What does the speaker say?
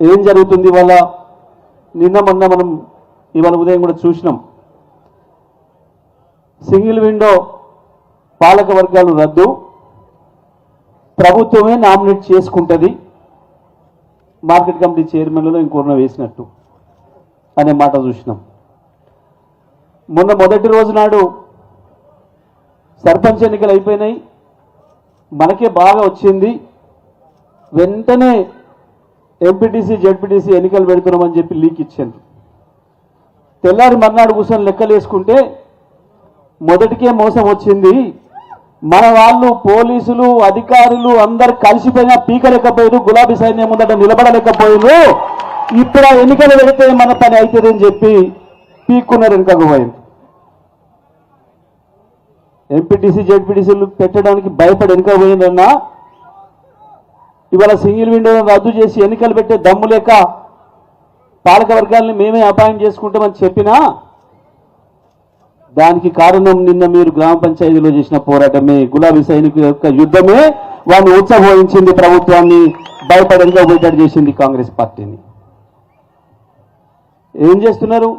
ఏం జరుగుతుంది ఇవాళ? నిన్న మొన్న మనం ఇవాళ ఉదయం కూడా చూసినాం. సింగిల్ విండో పాలక వర్గాలు రద్దు, ప్రభుత్వమే నామినేట్ చేసుకుంటుంది, మార్కెట్ కమిటీ చైర్మన్లలో ఇంకొన్న వేసినట్టు అనే మాట చూసినాం. మొన్న మొదటి రోజు నాడు సర్పంచ్ ఎన్నికలు అయిపోయినాయి, మనకే బాగా వచ్చింది, వెంటనే ఎంపీటీసీ జెడ్పీటీసీ ఎన్నికలు పెడుతున్నామని చెప్పి లీక్ ఇచ్చారు. తెల్లారి మర్నాడు కూర్చొని లెక్కలు వేసుకుంటే మొదటికే మోసం వచ్చింది. మన వాళ్ళు పోలీసులు అధికారులు అందరు కలిసిపోయినా పీకలేకపోయారు, గులాబీ సైన్యం ముందట నిలబడలేకపోయారు, ఇప్పుడు ఆ ఎన్నికలు పెడితే మన పని అవుతుందని చెప్పి పీక్కున్నారు, వెనుకకు పోయింది. ఎంపీటీసీ జెడ్పీటీసీలు పెట్టడానికి భయపడి వెనుక పోయిందన్నా ఇవాళ సింగిల్ విండోను రద్దు చేసి ఎన్నికలు పెట్టే దమ్ము లేక పాలక వర్గాల్ని మేమే అపాయింట్ చేసుకుంటామని చెప్పినా దానికి కారణం నిన్న మీరు గ్రామ పంచాయతీలో చేసిన పోరాటమే, గులాబీ సైనికుల యొక్క యుద్ధమే వాడిని ఉత్సవహించింది, ప్రభుత్వాన్ని భయపడేందుకు పోయేటట్టు చేసింది కాంగ్రెస్ పార్టీని. ఏం చేస్తున్నారు?